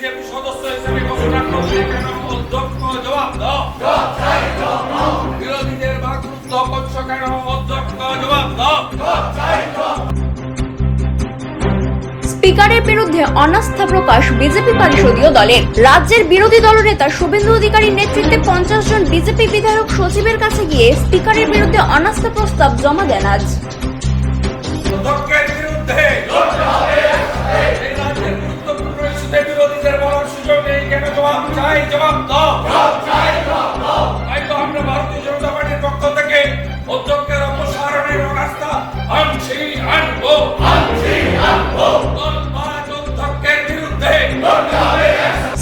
BJP সদস্য হিসেবে ঘোষণা করলে কেন অধ্যক্ষ জবাব দাও। বিরোধীদের বাকরুদ্ধ করছো কেন অধ্যক্ষ জবাব দাও। স্পিকারের বিরুদ্ধে অনাস্থা প্রকাশ বিজেপি পরিষদীয় দলের। রাজ্যের বিরোধী দলনেতা শুভেন্দু অধিকারীর নেতৃত্বে 50 জন বিজেপি বিধায়ক সচিবের কাছে গিয়ে স্পিকারের বিরুদ্ধে অনাস্থা প্রস্তাব জমা দেন আজ। অধ্যক্ষের বিরুদ্ধে এই রাজ্যের গুরুত্বপূর্ণ ইস্যুতে বিরোধীদের বলার সুযোগ নেই কেন জবাব চাই, জবাব দাও। তাই তো আমরা ভারতীয় জনতা পার্টির পক্ষ থেকে অধ্যক্ষের অপসারণের অনাস্থা আনবো। অধ্যক্ষের বিরুদ্ধে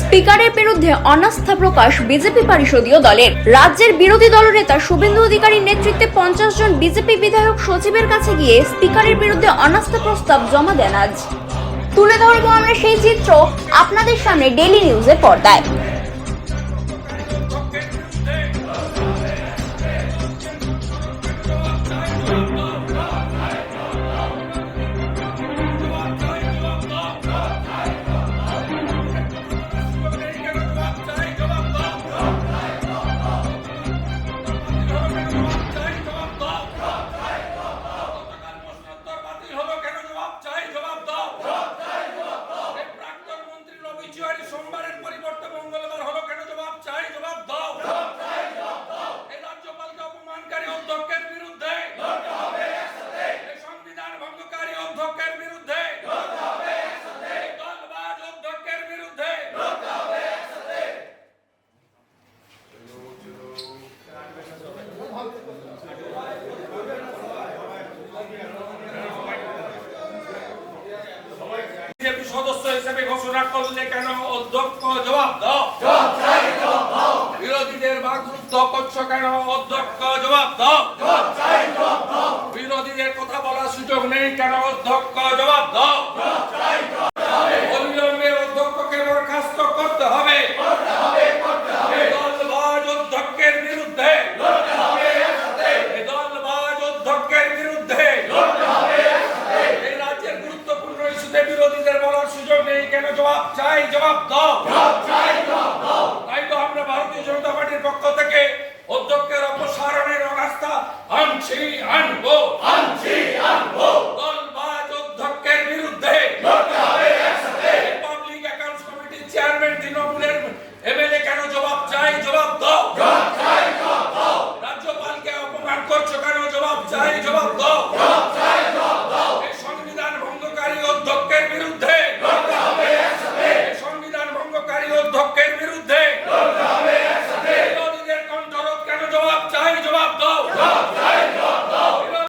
স্পিকারের বিরুদ্ধে অনাস্থা প্রকাশ বিজেপি পরিষদীয় দলের। রাজ্যের বিরোধী দলনেতা শুভেন্দু অধিকারীর নেতৃত্বে 50 জন বিজেপি বিধায়ক সচিবের কাছে গিয়ে স্পিকারের বিরুদ্ধে অনাস্থা প্রস্তাব জমা দেন আজ। তুলে ধরবো আমরা সেই চিত্র আপনাদের সামনে ডেইলি নিউজের পর্দায়। সোমবারের পরিবর্তে মঙ্গলবার হলো কেন জবাব চাই, জবাব দাও। এই রাজ্যপালকে অপমানকারী অধ্যক্ষের বিরুদ্ধে এই সংবিধান ভঙ্গকারী অধ্যক্ষের বিরুদ্ধে এই দলবাজ অধ্যক্ষের বিরুদ্ধে বিজেপি সদস্য হিসেবে ঘোষণা করলে কেন অধ্যক্ষ জবাব দাও। বিরোধীদের বাকরুদ্ধ করছো কেন অধ্যক্ষ জবাব দাও। বিরোধীদের কথা বলার সুযোগ নেই কেন অধ্যক্ষ জবাব দাও। অবিলম্বে অধ্যক্ষকে বরখাস্ত করতে হবে। দলবাজ অধ্যক্ষের বিরুদ্ধে দলবাজ অধ্যক্ষের বিরুদ্ধে এই রাজ্যের গুরুত্বপূর্ণ ইস্যুতে বিরোধীদের বলার সুযোগ নেই কেন জবাব চাই, জবাব দাও। তাই তো আমরা ভারতীয় জনতা পার্টির পক্ষ থেকে অধ্যক্ষের অপসারণের অনাস্থা আনবো। দলবাজ অধ্যক্ষের বিরুদ্ধে পাবলিক অ্যাকাউন্টস কমিটির চেয়ারম্যান তৃণমূলের এমএলএ কেন জবাব চাই, জবাব দাও। রাজ্যপালকে অপমান করছো কেন জবাব চাই, জবাব দাও।